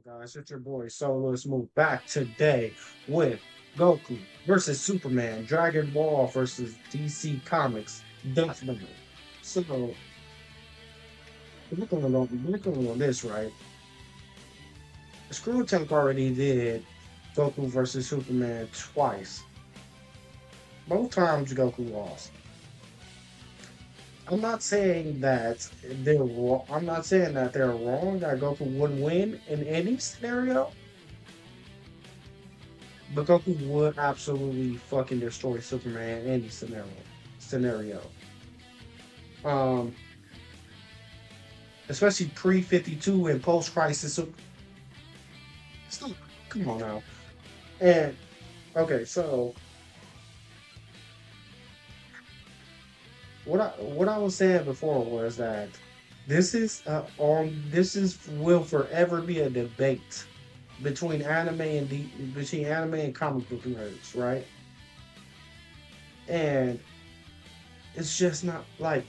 Guys? It's your boy Solo. Let's move back today with Goku versus Superman, Dragon Ball versus DC Comics, Death Battle. So, looking on this, right? Screw Tank already did Goku versus Superman twice. Both times Goku lost. I'm not saying that they're wrong. I'm not saying that they're wrong that Goku wouldn't win in any scenario, but Goku would absolutely fucking destroy Superman in any scenario. Um, Especially pre 52 and post crisis. So, still, come on now. And okay, so what I was saying before was that this is will forever be a debate between anime and comic book nerds, right? And it's just not like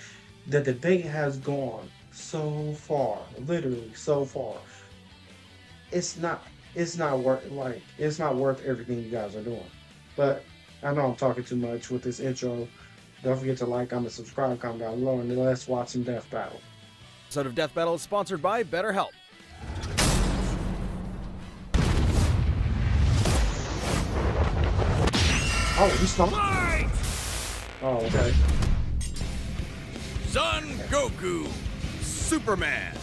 the debate has gone so far, literally so far. It's not it's not worth everything you guys are doing. But I know I'm talking too much with this intro. Don't forget to like, comment, subscribe, comment down below, and then let's watch some Death Battle. Episode of Death Battle is sponsored by BetterHelp. Oh, he's not. Oh, okay. Son Goku, Superman.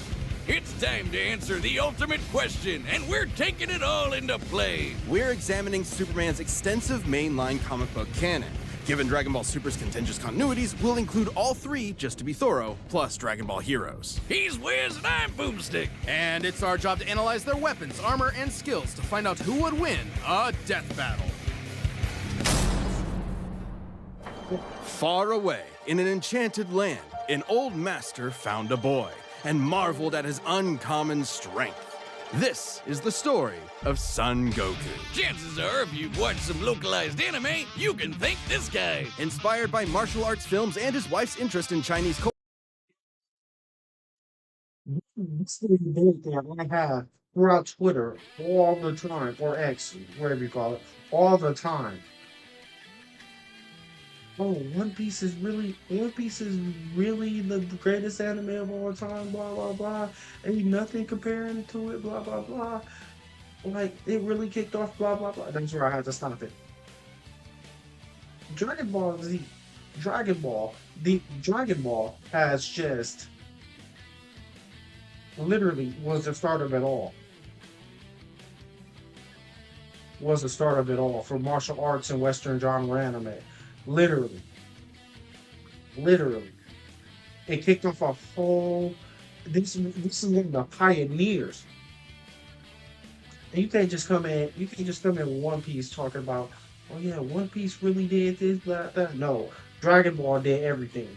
It's time to answer the ultimate question, and we're taking it all into play. We're examining Superman's extensive mainline comic book canon. Given Dragon Ball Super's contentious continuities, we'll include all three, just to be thorough, plus Dragon Ball Heroes. He's Wiz and I'm Boomstick. And it's our job to analyze their weapons, armor, and skills to find out who would win a death battle. Far away, in an enchanted land, an old master found a boy and marveled at his uncommon strength. This is the story of Son Goku. Chances are, if you've watched some localized anime, you can thank this guy. Inspired by martial arts films and his wife's interest in Chinese culture. This is the debate that I have throughout Twitter all the time, or X, whatever you call it, all the time. Oh, One Piece is really the greatest anime of all time, blah blah blah. Ain't nothing comparing to it, blah blah blah. Like it really kicked off, blah blah blah. That's where I had to stop it. Dragon Ball Z, Dragon Ball has just literally was the start of it all. Was the start of it all for martial arts and Western genre anime. Literally. It kicked off a whole this is one of the pioneers. And you can't just come in with One Piece talking about, oh yeah, One Piece really did this, blah blah. No. Dragon Ball did everything.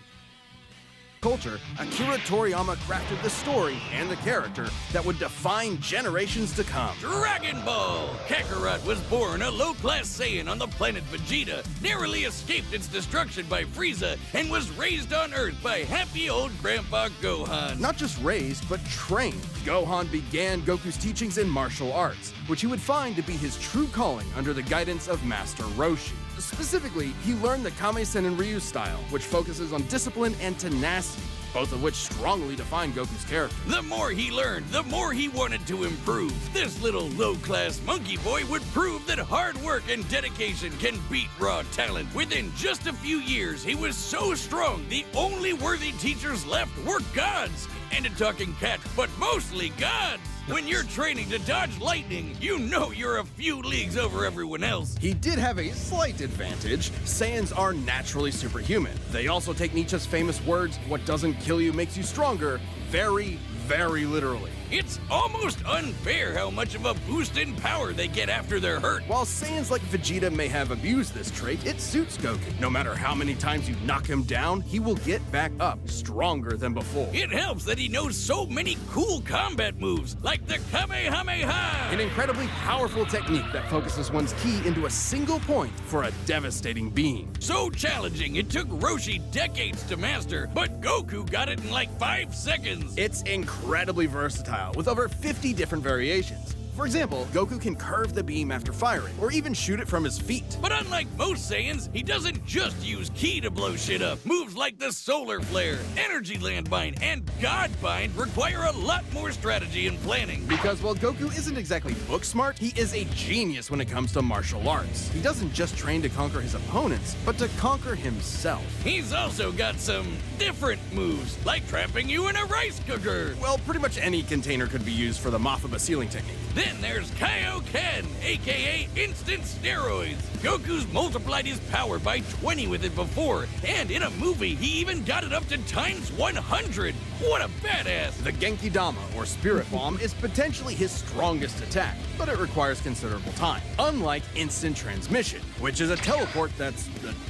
Culture, Akira Toriyama crafted the story and the character that would define generations to come. Dragon Ball! Kakarot was born a low-class Saiyan on the planet Vegeta, narrowly escaped its destruction by Frieza, and was raised on Earth by happy old Grandpa Gohan. Not just raised, but trained. Gohan began Goku's teachings in martial arts, which he would find to be his true calling under the guidance of Master Roshi. Specifically, he learned the Kame-sen and Ryu style, which focuses on discipline and tenacity, both of which strongly define Goku's character. The more he learned, the more he wanted to improve. This little low-class monkey boy would prove that hard work and dedication can beat raw talent. Within just a few years, he was so strong, the only worthy teachers left were gods. And a talking cat, but mostly gods. When you're training to dodge lightning, you know you're a few leagues over everyone else. He did have a slight advantage. Saiyans are naturally superhuman. They also take Nietzsche's famous words, "What doesn't kill you makes you stronger," very, very literally. It's almost unfair how much of a boost in power they get after they're hurt. While Saiyans like Vegeta may have abused this trait, it suits Goku. No matter how many times you knock him down, he will get back up, stronger than before. It helps that he knows so many cool combat moves, like the Kamehameha! An incredibly powerful technique that focuses one's ki into a single point for a devastating beam. So challenging, it took Roshi decades to master, but Goku got it in like 5 seconds. It's incredibly versatile, with over 50 different variations. For example, Goku can curve the beam after firing, or even shoot it from his feet. But unlike most Saiyans, he doesn't just use ki to blow shit up. Moves like the Solar Flare, Energy Landmine, and God Bind require a lot more strategy and planning. Because while Goku isn't exactly book smart, he is a genius when it comes to martial arts. He doesn't just train to conquer his opponents, but to conquer himself. He's also got some different moves, like trapping you in a rice cooker. Well, pretty much any container could be used for the Mothaba sealing technique. Then there's Kaioken, aka Instant Steroids. Goku's multiplied his power by 20 with it before, and in a movie, he even got it up to times 100. What a badass! The Genki Dama, or Spirit Bomb, is potentially his strongest attack, but it requires considerable time. Unlike Instant Transmission, which is a teleport that's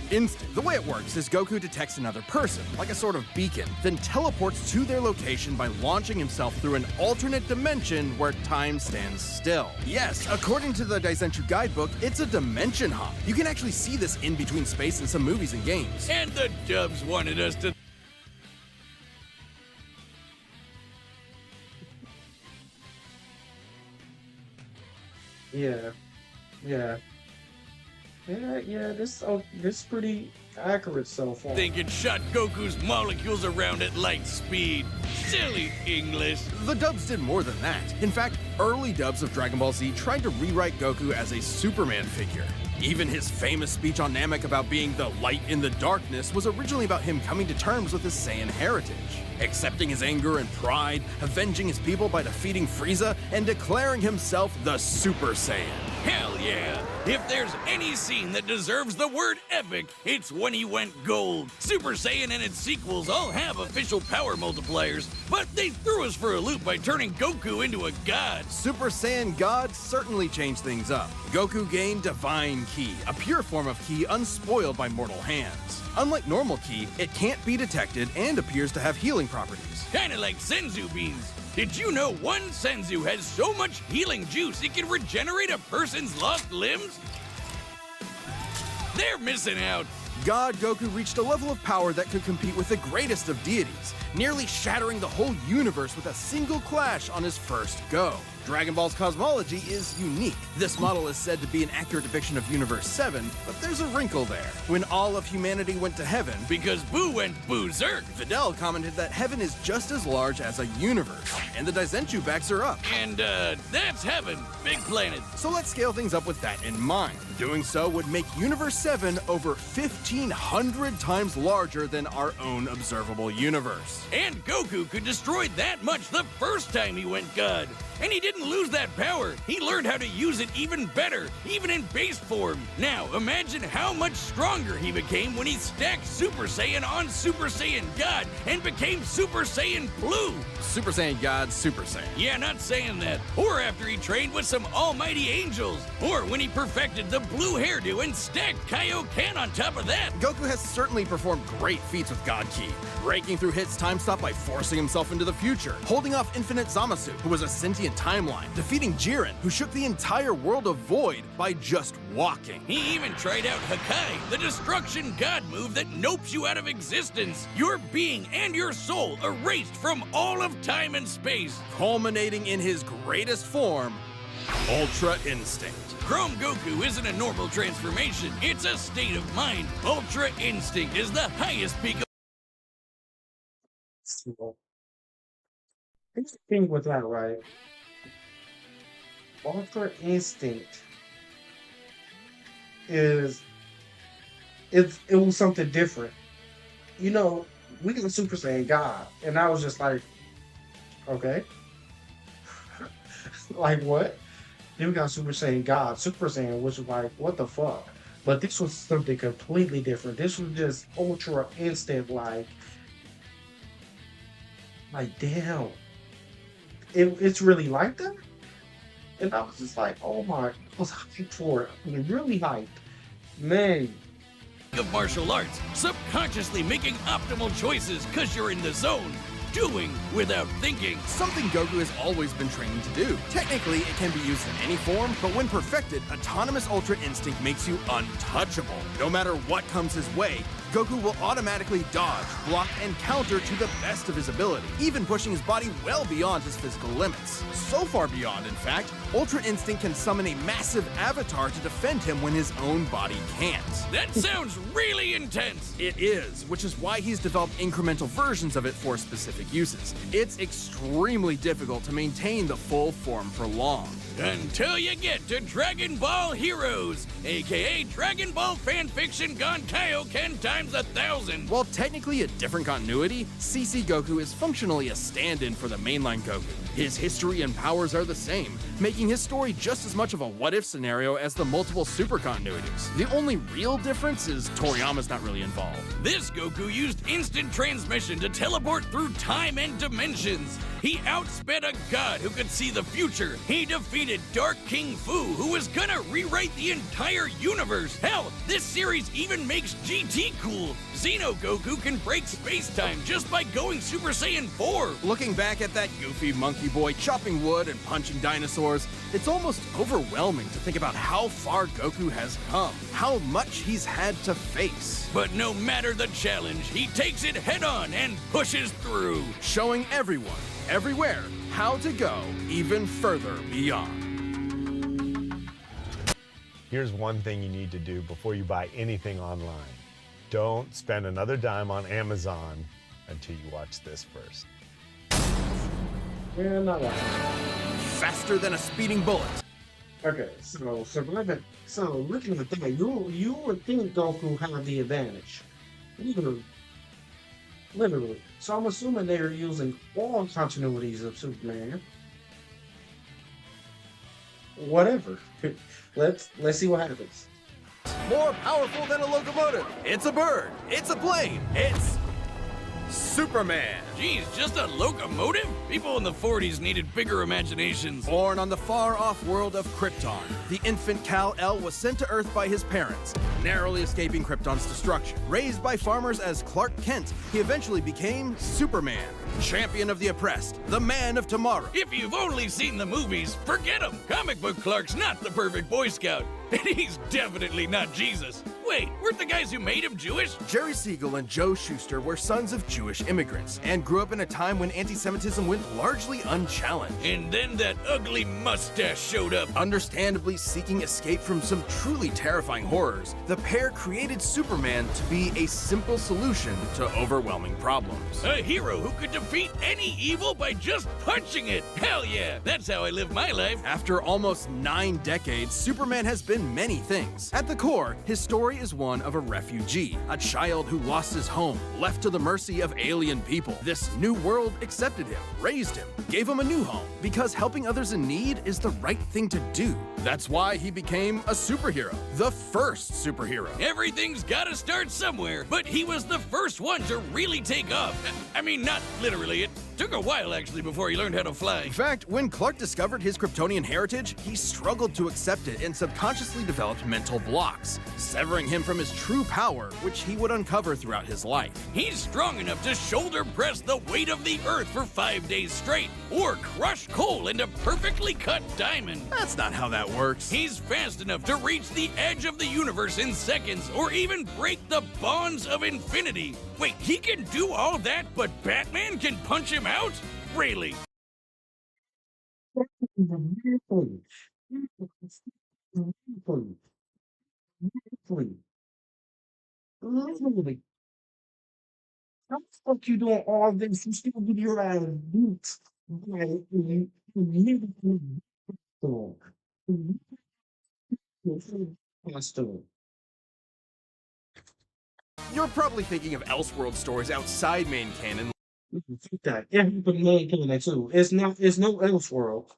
instant. The way it works is Goku detects another person, like a sort of beacon, then teleports to their location by launching himself through an alternate dimension where time stands still. Yes, according to the Daizenshuu guidebook, it's a dimension hop. You can actually see this in between space in some movies and games. And the dubs wanted us to. Yeah, yeah, this pretty accurate so far. Think it shot Goku's molecules around at light speed. Silly English. The dubs did more than that. In fact, early dubs of Dragon Ball Z tried to rewrite Goku as a Superman figure. Even his famous speech on Namek about being the light in the darkness was originally about him coming to terms with his Saiyan heritage, accepting his anger and pride, avenging his people by defeating Frieza, and declaring himself the Super Saiyan. Hell yeah! If there's any scene that deserves the word epic, it's when he went gold. Super Saiyan and its sequels all have official power multipliers, but they threw us for a loop by turning Goku into a god. Super Saiyan God certainly changed things up. Goku gained Divine Ki, a pure form of Ki unspoiled by mortal hands. Unlike normal Ki, it can't be detected and appears to have healing properties. Kinda like Senzu beans. Did you know one Senzu has so much healing juice it can regenerate a person's lost limbs? They're missing out. God Goku reached a level of power that could compete with the greatest of deities, nearly shattering the whole universe with a single clash on his first go. Dragon Ball's cosmology is unique. This model is said to be an accurate depiction of Universe 7, but there's a wrinkle there. When all of humanity went to heaven, Because Boo went berserk. Videl commented that heaven is just as large as a universe, and the Daizenshuu backs her up. And, that's heaven. Big planet. So let's scale things up with that in mind. Doing so would make Universe 7 over 1,500 times larger than our own observable universe. And Goku could destroy that much the first time he went God. And he didn't lose that power. He learned how to use it even better, even in base form. Now, imagine how much stronger he became when he stacked Super Saiyan on Super Saiyan God and became Super Saiyan Blue. Super Saiyan God, Super Saiyan. Yeah, not saying that. Or after he trained with some almighty angels. Or when he perfected the blue hairdo and stacked Kaioken on top of that. Goku has certainly performed great feats with God Ki, breaking through Hit's time stop by forcing himself into the future, holding off Infinite Zamasu, who was a sentient timeline, defeating Jiren, who shook the entire world of Void by just walking. He even tried out Hakai, the destruction god move that nopes you out of existence. Your being and your soul erased from all of time and space. Culminating in his greatest form, Ultra Instinct. Chrome Goku isn't a normal transformation, it's a state of mind. Ultra Instinct is the highest peak of So, here's the thing with that, right? Ultra Instinct is it was something different. You know, we got Super Saiyan God, and I was just like, okay, like what? Then we got Super Saiyan God, Super Saiyan, which was like, what the fuck? But this was something completely different. This was just Ultra Instinct, like damn, it's really like that. And I was just like, oh my, I was hyped for it. I mean, really hyped. Man, martial arts, subconsciously making optimal choices because you're in the zone. doing without thinking. Something Goku has always been trained to do. Technically, it can be used in any form, but when perfected, Autonomous Ultra Instinct makes you untouchable. No matter what comes his way, Goku will automatically dodge, block, and counter to the best of his ability, even pushing his body well beyond his physical limits. So far beyond, in fact, Ultra Instinct can summon a massive avatar to defend him when his own body can't. That sounds really intense. It is, which is why he's developed incremental versions of it for specific uses. It's extremely difficult to maintain the full form for long. Until you get to Dragon Ball Heroes, aka Dragon Ball fanfiction gone Kaioken times 1,000. While technically a different continuity, CC Goku is functionally a stand-in for the mainline Goku. His history and powers are the same, making his story just as much of a what-if scenario as the multiple super continuities. The only real difference is Toriyama's not really involved. This Goku used instant transmission to teleport through time and dimensions. He outsped a god who could see the future. He defeated Dark King Fu, who was gonna rewrite the entire universe. Hell, this series even makes GT cool. Xeno Goku can break space-time just by going Super Saiyan 4. Looking back at that goofy monkey boy chopping wood and punching dinosaurs, it's almost overwhelming to think about how far Goku has come, how much he's had to face. But no matter the challenge, he takes it head-on and pushes through. Showing everyone, everywhere, how to go even further beyond. Here's one thing you need to do before you buy anything online. Don't spend another dime on Amazon until you watch this first. Yeah, not watching. Faster than a speeding bullet. Okay, so looking at that, you would think Goku had the advantage. Literally. So I'm assuming they are using all continuities of Superman. Whatever. Let's see what happens. More powerful than a locomotive. It's a bird. It's a plane. It's Superman. Geez, just a locomotive? People in the 40s needed bigger imaginations. Born on the far-off world of Krypton, the infant Kal-El was sent to Earth by his parents, narrowly escaping Krypton's destruction. Raised by farmers as Clark Kent, he eventually became Superman, champion of the oppressed, the man of tomorrow. If you've only seen the movies, forget him. Comic book Clark's not the perfect Boy Scout, and he's definitely not Jesus. Wait, weren't the guys who made him Jewish? Jerry Siegel and Joe Shuster were sons of Jewish immigrants and grew up in a time when anti-Semitism went largely unchallenged. And then that ugly mustache showed up. Understandably seeking escape from some truly terrifying horrors, the pair created Superman to be a simple solution to overwhelming problems. A hero who could defeat any evil by just punching it. Hell yeah, that's how I live my life. After almost 9 decades, Superman has been many things. At the core, his story is one of a refugee, a child who lost his home, left to the mercy of alien people. This new world accepted him, raised him, gave him a new home, because helping others in need is the right thing to do. That's why he became a superhero, the first superhero. Everything's gotta start somewhere, but he was the first one to really take off. I mean, not literally. It took a while, actually, before he learned how to fly. In fact, when Clark discovered his Kryptonian heritage, he struggled to accept it and subconsciously developed mental blocks, severing him from his true power, which he would uncover throughout his life. He's strong enough to shoulder press the weight of the Earth for 5 days straight, or crush coal into perfectly cut diamond. That's not how that works. He's fast enough to reach the edge of the universe in seconds, or even break the bonds of infinity. Wait, he can do all that, but Batman can punch him out? Really? Literally. How the fuck you doing all this? You still get your ass beat by costume. You're probably thinking of Elseworld stories outside main canon. Fuck that. Yeah, but main canon too. It's no Elseworld.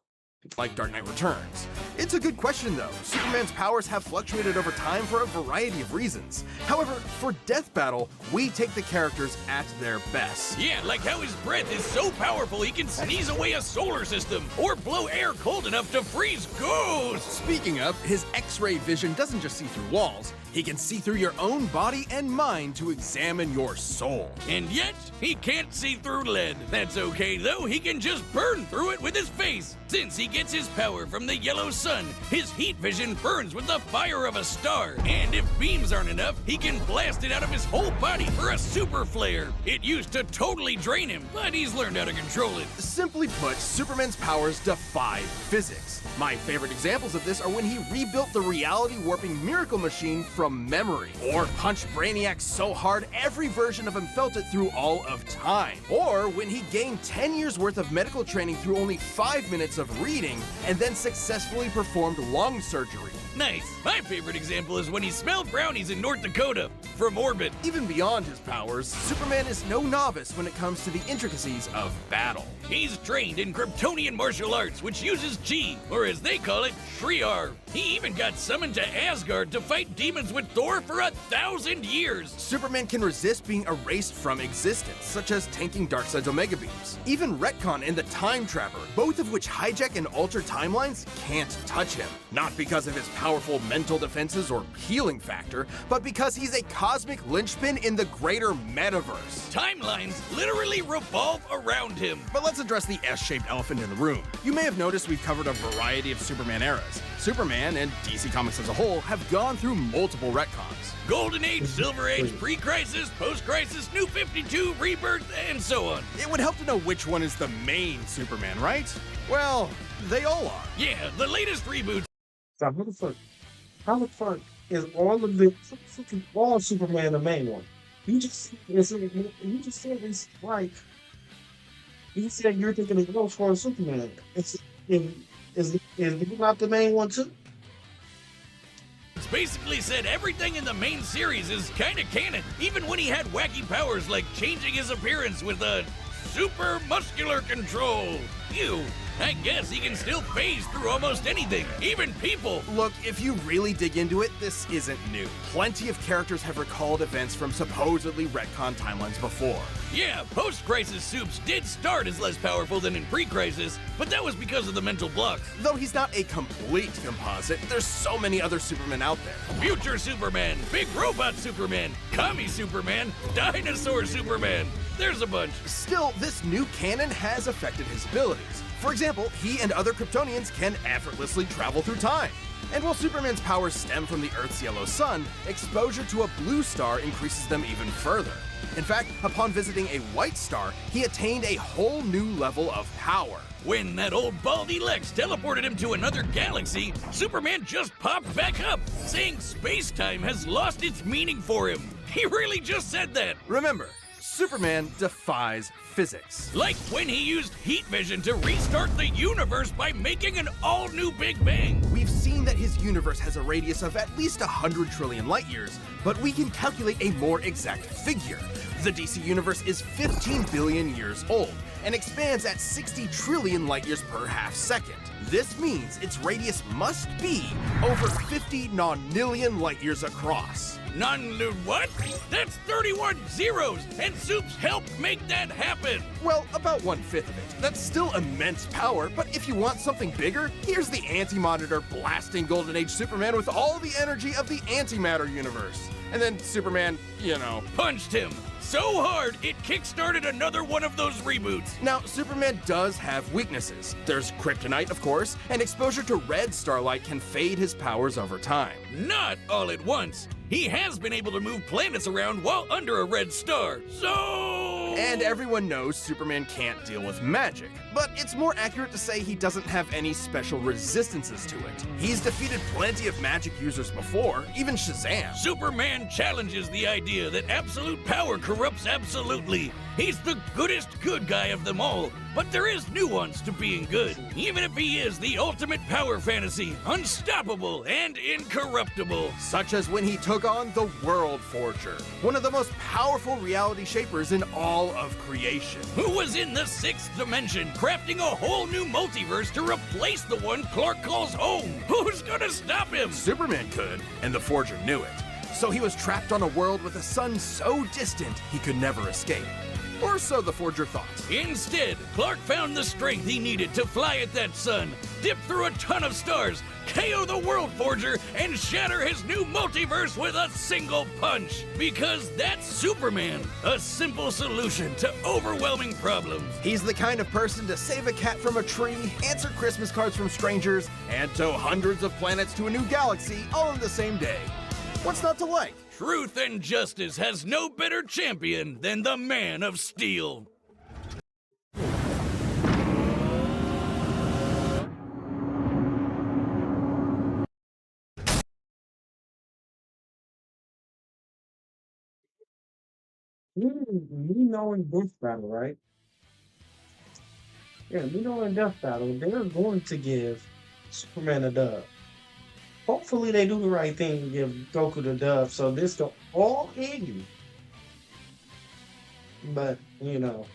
like Dark Knight Returns? It's a good question though. Superman's powers have fluctuated over time for a variety of reasons. However, for Death Battle, we take the characters at their best. Yeah, like how his breath is so powerful he can sneeze away a solar system or blow air cold enough to freeze ghosts. Speaking of, his X-ray vision doesn't just see through walls, he can see through your own body and mind to examine your soul. And yet, he can't see through lead. That's okay though, he can just burn through it with his face. Since he gets his power from the yellow sun, his heat vision burns with the fire of a star. And if beams aren't enough, he can blast it out of his whole body for a super flare. It used to totally drain him, but he's learned how to control it. Simply put, Superman's powers defy physics. My favorite examples of this are when he rebuilt the reality warping miracle machine from memory, or punched Brainiac so hard every version of him felt it through all of time, or when he gained 10 years worth of medical training through only 5 minutes of reading and then successfully performed lung surgery. Nice. My favorite example is when he smelled brownies in North Dakota from orbit. Even beyond his powers, Superman is no novice when it comes to the intricacies of battle. He's trained in Kryptonian martial arts, which uses chi, or as they call it, Shriar. He even got summoned to Asgard to fight demons with Thor for 1,000 years. Superman can resist being erased from existence, such as tanking Darkseid's Omega Beams. Even Retcon and the Time Trapper, both of which hijack and alter timelines, can't touch him. Not because of his powerful mental defenses or healing factor, but because he's a cosmic linchpin in the greater metaverse. Timelines literally revolve around him. But let's address the S-shaped elephant in the room. You may have noticed we've covered a variety of Superman eras. Superman, and DC Comics as a whole, have gone through multiple retcons. Golden Age, Silver Age, Pre-Crisis, Post-Crisis, New 52, Rebirth, and so on. It would help to know which one is the main Superman, right? Well, they all are. Yeah, the latest reboots. So how the fuck is all Superman the main one? You just said it's like you said you're thinking of Ghost for Superman. Is he not the main one too? It's basically said everything in the main series is kind of canon, even when he had wacky powers like changing his appearance with a super muscular control. Ew. I guess he can still phase through almost anything, even people. Look, if you really dig into it, this isn't new. Plenty of characters have recalled events from supposedly retcon timelines before. Yeah, post-crisis Supes did start as less powerful than in pre-crisis, but that was because of the mental blocks. Though he's not a complete composite, there's so many other Supermen out there. Future Superman, Big Robot Superman, Commie Superman, Dinosaur Superman. There's a bunch. Still, this new canon has affected his abilities. For example, he and other Kryptonians can effortlessly travel through time. And while Superman's powers stem from the Earth's yellow sun, exposure to a blue star increases them even further. In fact, upon visiting a white star, he attained a whole new level of power. When that old baldy Lex teleported him to another galaxy, Superman just popped back up, saying space-time has lost its meaning for him. He really just said that. Remember, Superman defies physics. Like when he used heat vision to restart the universe by making an all-new Big Bang. We've seen that his universe has a radius of at least 100 trillion light years, but we can calculate a more exact figure. The DC universe is 15 billion years old and expands at 60 trillion light years per half second. This means its radius must be over 50 nonillion light years across. What? That's 31 zeros, and Supes helped make that happen. Well, about 1/5 of it. That's still immense power, but if you want something bigger, here's the Anti-Monitor blasting Golden Age Superman with all the energy of the antimatter universe. And then Superman, punched him so hard it kickstarted another one of those reboots. Now, Superman does have weaknesses. There's kryptonite, of course, and exposure to red starlight can fade his powers over time. Not all at once. He has been able to move planets around while under a red star, so... And everyone knows Superman can't deal with magic, but it's more accurate to say he doesn't have any special resistances to it. He's defeated plenty of magic users before, even Shazam. Superman challenges the idea that absolute power corrupts absolutely. He's the goodest good guy of them all, but there is nuance to being good, even if he is the ultimate power fantasy, unstoppable and incorruptible. Such as when he took on the World Forger, one of the most powerful reality shapers in all of creation. Who was in the 6th dimension, crafting a whole new multiverse to replace the one Clark calls home. Who's gonna stop him? Superman could, and the Forger knew it. So he was trapped on a world with a sun so distant he could never escape. Or so the Forger thought. Instead, Clark found the strength he needed to fly at that sun, dip through a ton of stars, KO the World Forger, and shatter his new multiverse with a single punch. Because that's Superman, a simple solution to overwhelming problems. He's the kind of person to save a cat from a tree, answer Christmas cards from strangers, and tow hundreds of planets to a new galaxy all in the same day. What's not to like? Truth and justice has no better champion than the Man of Steel. We know in Death Battle, right? Yeah, we know in Death Battle, they're going to give Superman a dub. Hopefully they do the right thing and give Goku the dub, so this go all in. But, you know,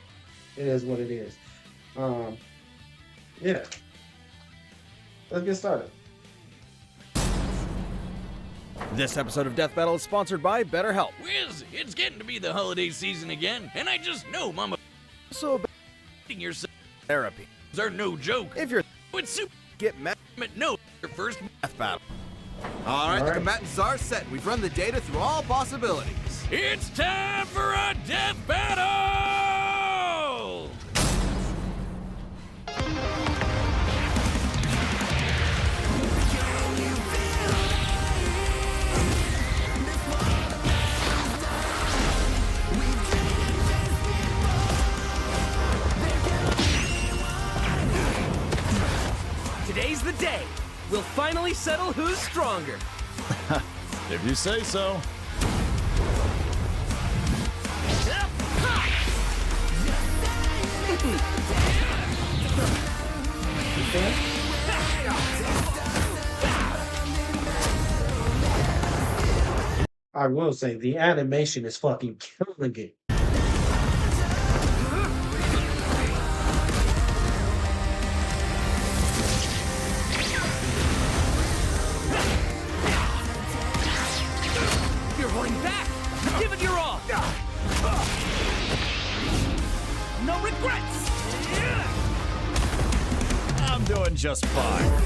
it is what it is. Yeah. Let's get started. This episode of Death Battle is sponsored by BetterHelp. Wiz, it's getting to be the holiday season again, and I just know Mama So, yourself therapy. are no joke. If you're It's super get mad no your first Death Battle. All right, the combatants are set. We've run the data through all possibilities. It's time for a death battle! Today's the day. We'll finally settle who's stronger. If you say so. I will say the animation is fucking killing it. You're holding back. Give it your all. No regrets. I'm doing just fine.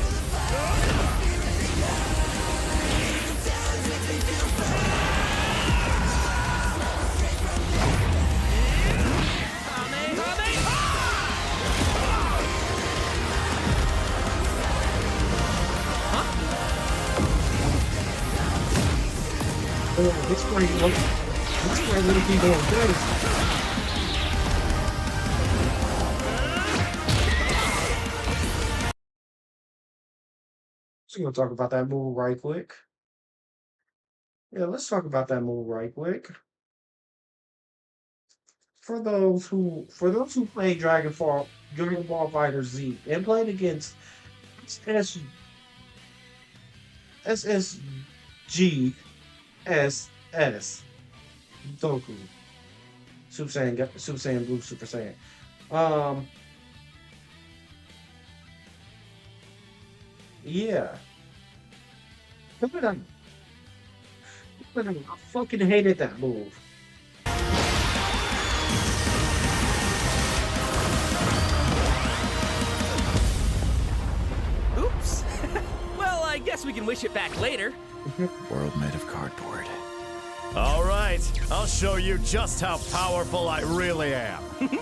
This way really be going crazy. So gonna talk about that move right quick. Yeah, let's talk about that move right quick. For those who play Dragon Ball Fighter Z and played against SSG SS Goku, Super Saiyan Blue, Super Saiyan. Yeah. I fucking hated that move. Oops. Well, I guess we can wish it back later. World made of cardboard. All right, I'll show you just how powerful I really am. Looks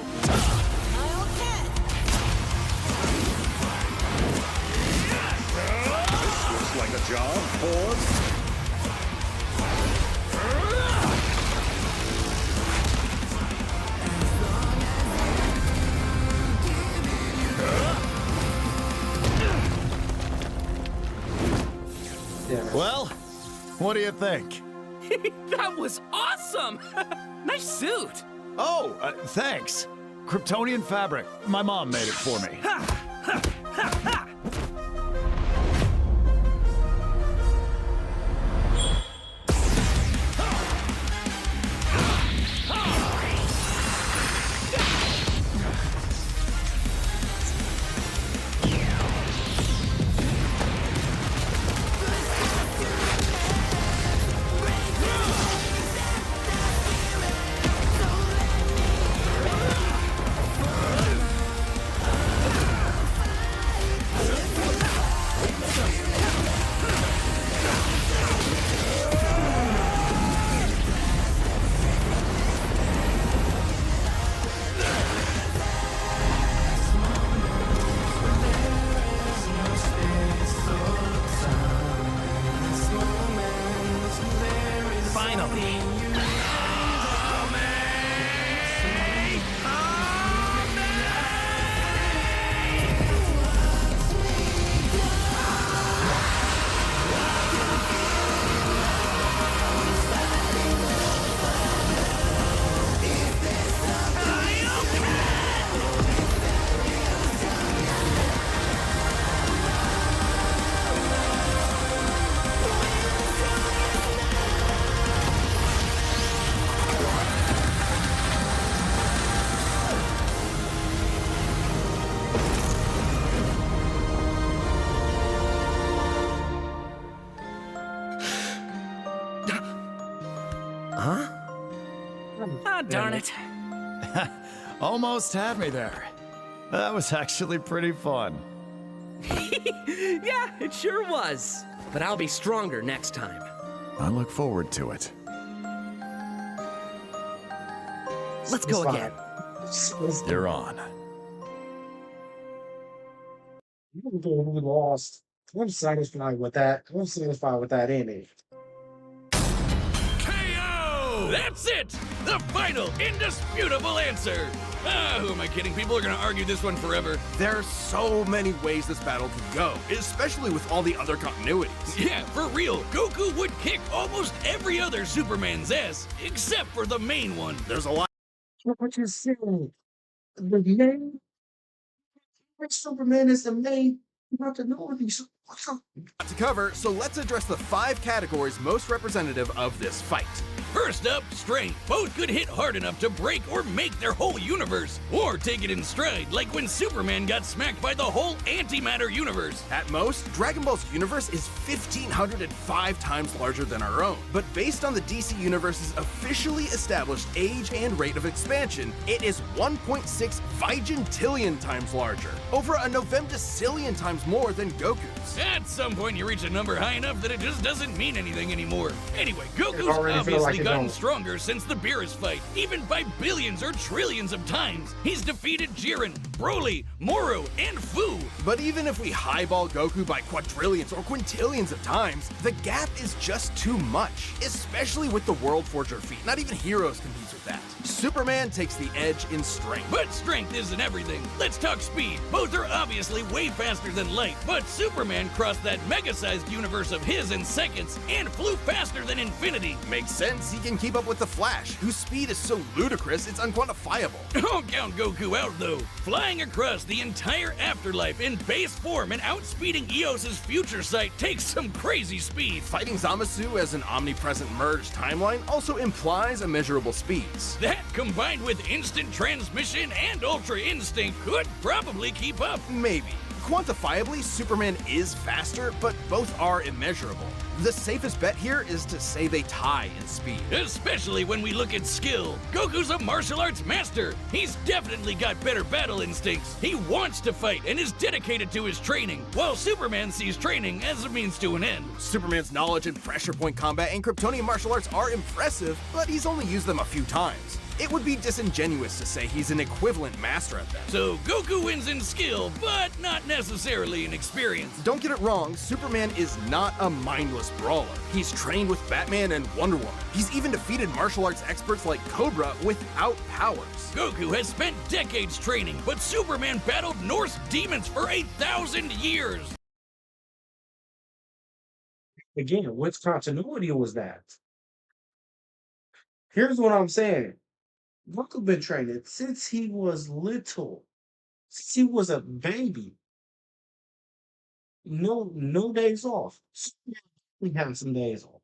like a job for... Yeah. Well, what do you think? That was awesome. Nice suit. Oh, thanks. Kryptonian fabric. My mom made it for me. Finally! Ah, darn it. Almost had me there. That was actually pretty fun. Yeah, it sure was. But I'll be stronger next time. I look forward to it. Let's go again. You're on. We lost. I'm satisfied with that. I'm satisfied with that ending. KO! That's it! The final, indisputable answer! Who am I kidding? People are gonna argue this one forever. There are so many ways this battle could go, especially with all the other continuities. Yeah, for real, Goku would kick almost every other Superman's ass, except for the main one. There's a lot What you saying? The main Superman is the main continuity. What's up? to cover, so let's address the 5 categories most representative of this fight. First up, strength. Both could hit hard enough to break or make their whole universe, or take it in stride, like when Superman got smacked by the whole antimatter universe. At most, Dragon Ball's universe is 1,505 times larger than our own. But based on the DC Universe's officially established age and rate of expansion, it is 1.6 vigintillion times larger, over a novemdecillion times more than Goku's. At some point, you reach a number high enough that it just doesn't mean anything anymore. Anyway, Goku's already feel like obviously it gotten don't. stronger since the Beerus fight, even by billions or trillions of times. He's defeated Jiren, Broly, Moro, and Fu. But even if we highball Goku by quadrillions or quintillions of times, the gap is just too much, especially with the World Forger feat. Not even Heroes competes with that. Superman takes the edge in strength. But strength isn't everything. Let's talk speed. Both are obviously way faster than light, but Superman crossed that mega-sized universe of his in seconds and flew faster than infinity. Makes sense, he can keep up with the Flash, whose speed is so ludicrous it's unquantifiable. Don't count Goku out, though. Flying across the entire afterlife in base form and outspeeding Eos's future sight takes some crazy speed. Fighting Zamasu as an omnipresent merged timeline also implies immeasurable speeds. That, combined with instant transmission and Ultra Instinct, could probably keep up. Maybe. Quantifiably, Superman is faster, but both are immeasurable. The safest bet here is to say they tie in speed. Especially when we look at skill. Goku's a martial arts master. He's definitely got better battle instincts. He wants to fight and is dedicated to his training, while Superman sees training as a means to an end. Superman's knowledge in pressure point combat and Kryptonian martial arts are impressive, but he's only used them a few times. It would be disingenuous to say he's an equivalent master at them. So Goku wins in skill, but not necessarily in experience. Don't get it wrong, Superman is not a mindless brawler. He's trained with Batman and Wonder Woman. He's even defeated martial arts experts like Cobra without powers. Goku has spent decades training, but Superman battled Norse demons for 1,000 years. Again, which continuity was that? Here's what I'm saying. Goku been training since he was little, since he was a baby. No days off. We have some days off,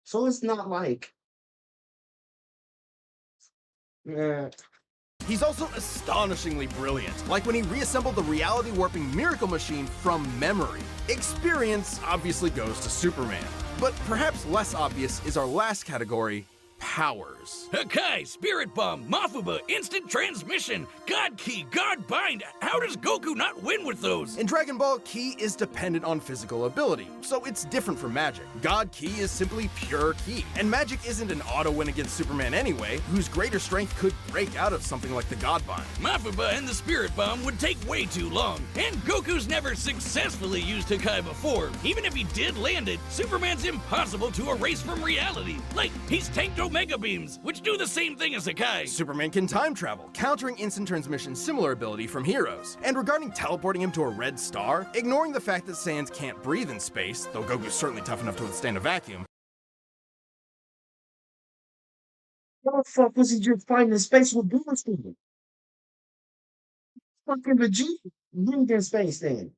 so it's not like, eh, He's also astonishingly brilliant, like when he reassembled the reality warping miracle machine from memory. Experience obviously goes to Superman, but perhaps less obvious is our last category, powers. Hakai, Spirit Bomb, Mafuba, Instant Transmission, God Key, God Bind. How does Goku not win with those? In Dragon Ball, Ki is dependent on physical ability, so it's different from Magic. God Ki is simply pure Ki, and Magic isn't an auto win against Superman anyway, whose greater strength could break out of something like the God Bind. Mafuba and the Spirit Bomb would take way too long, and Goku's never successfully used Hakai before. Even if he did land it, Superman's impossible to erase from reality. Like, he's tanked Omega Beams, which do the same thing as Hakai. Superman can time travel, countering Instant Transmission's similar ability from Heroes. And regarding teleporting him to a red star, ignoring the fact that Saiyans can't breathe in space, though Goku's certainly tough enough to withstand a vacuum, What the fuck was he just fighting in space with Bullshit? Fucking Vegeta lived in space then.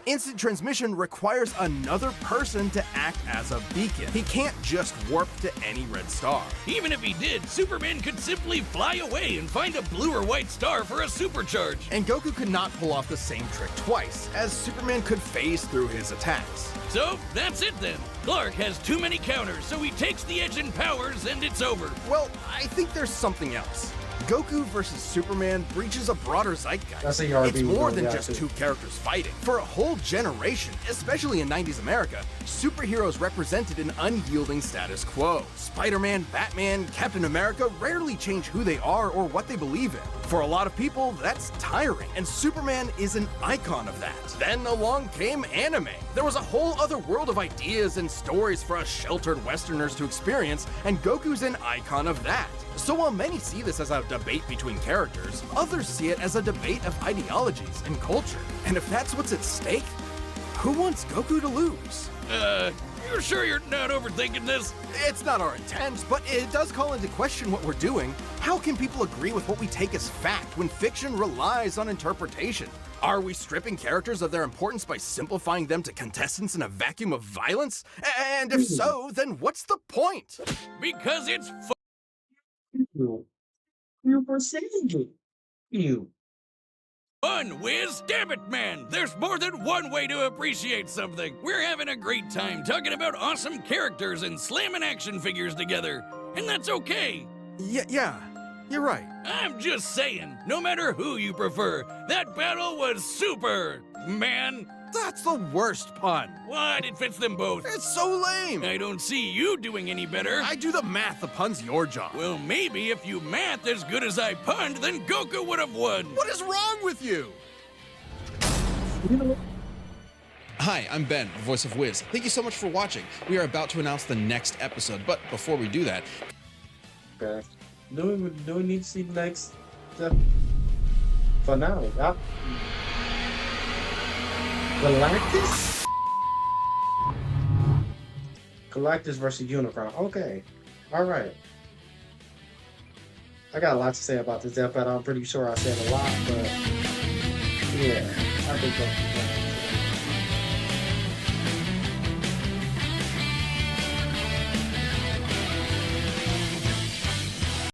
Instant Transmission requires another person to act as a beacon. He can't just warp to any red star. Even if he did, Superman could simply fly away and find a blue or white star for a supercharge. And Goku could not pull off the same trick twice, as Superman could phase through his attacks. So, that's it then. Clark has too many counters, so he takes the edge in powers and it's over. Well, I think there's something else. Goku versus Superman breaches a broader zeitgeist. That's a ERB, It's more than yeah, just too. two characters fighting. For a whole generation, especially in 90s America, superheroes represented an unyielding status quo. Spider-Man, Batman, Captain America rarely change who they are or what they believe in. For a lot of people, that's tiring, and Superman is an icon of that. Then along came anime. There was a whole other world of ideas and stories for us sheltered Westerners to experience, and Goku's an icon of that. So while many see this as a debate between characters, others see it as a debate of ideologies and culture. And if that's what's at stake, who wants Goku to lose? You sure you're not overthinking this? It's not our intent, but it does call into question what we're doing. How can people agree with what we take as fact when fiction relies on interpretation? Are we stripping characters of their importance by simplifying them to contestants in a vacuum of violence? And if so, then what's the point? Because it's You were saying it. You. fun, Wiz! Damn it, man! There's more than one way to appreciate something. We're having a great time talking about awesome characters and slamming action figures together. And that's okay. Yeah, you're right. I'm just saying, no matter who you prefer, that battle was super, man. That's the worst pun. What? It fits them both. It's so lame. I don't see you doing any better. I do the math, the pun's your job. Well, maybe if you math as good as I punned, then Goku would have won. What is wrong with you? Hi, I'm Ben, the voice of Wiz. Thank you so much for watching. We are about to announce the next episode, but before we do that... Okay. Do we need to see the next finale? Galactus? Galactus versus Unicron. Okay. Alright. I got a lot to say about this episode. I'm pretty sure I said a lot, but yeah, I think so.